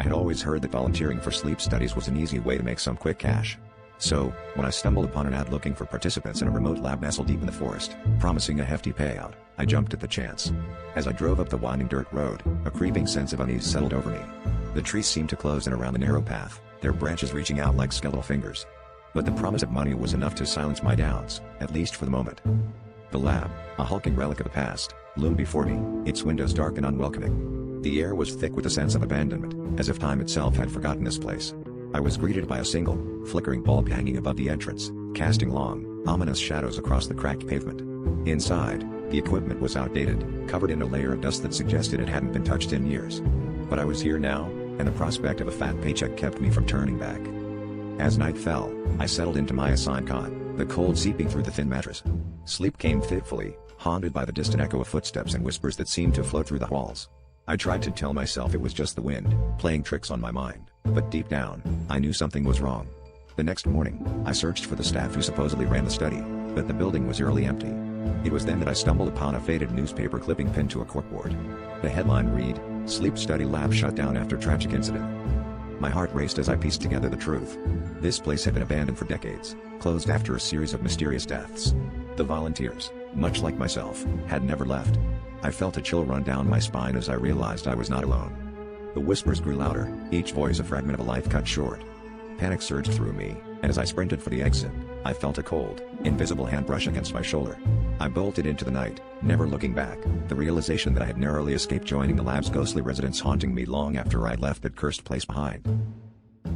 I had always heard that volunteering for sleep studies was an easy way to make some quick cash. So, when I stumbled upon an ad looking for participants in a remote lab nestled deep in the forest, promising a hefty payout, I jumped at the chance. As I drove up the winding dirt road, a creeping sense of unease settled over me. The trees seemed to close in around the narrow path, their branches reaching out like skeletal fingers. But the promise of money was enough to silence my doubts, at least for the moment. The lab, a hulking relic of the past, loomed before me, its windows dark and unwelcoming. The air was thick with a sense of abandonment, as if time itself had forgotten this place. I was greeted by a single, flickering bulb hanging above the entrance, casting long, ominous shadows across the cracked pavement. Inside, the equipment was outdated, covered in a layer of dust that suggested it hadn't been touched in years. But I was here now, and the prospect of a fat paycheck kept me from turning back. As night fell, I settled into my assigned cot, the cold seeping through the thin mattress. Sleep came fitfully, haunted by the distant echo of footsteps and whispers that seemed to float through the walls. I tried to tell myself it was just the wind, playing tricks on my mind, but deep down, I knew something was wrong. The next morning, I searched for the staff who supposedly ran the study, but the building was eerily empty. It was then that I stumbled upon a faded newspaper clipping pinned to a corkboard. The headline read, "Sleep Study Lab Shut Down After Tragic Incident." My heart raced as I pieced together the truth. This place had been abandoned for decades, closed after a series of mysterious deaths. The volunteers, much like myself, had never left. I felt a chill run down my spine as I realized I was not alone. The whispers grew louder, each voice a fragment of a life cut short. Panic surged through me, and as I sprinted for the exit, I felt a cold, invisible hand brush against my shoulder. I bolted into the night, never looking back, the realization that I had narrowly escaped joining the lab's ghostly residents haunting me long after I'd left that cursed place behind.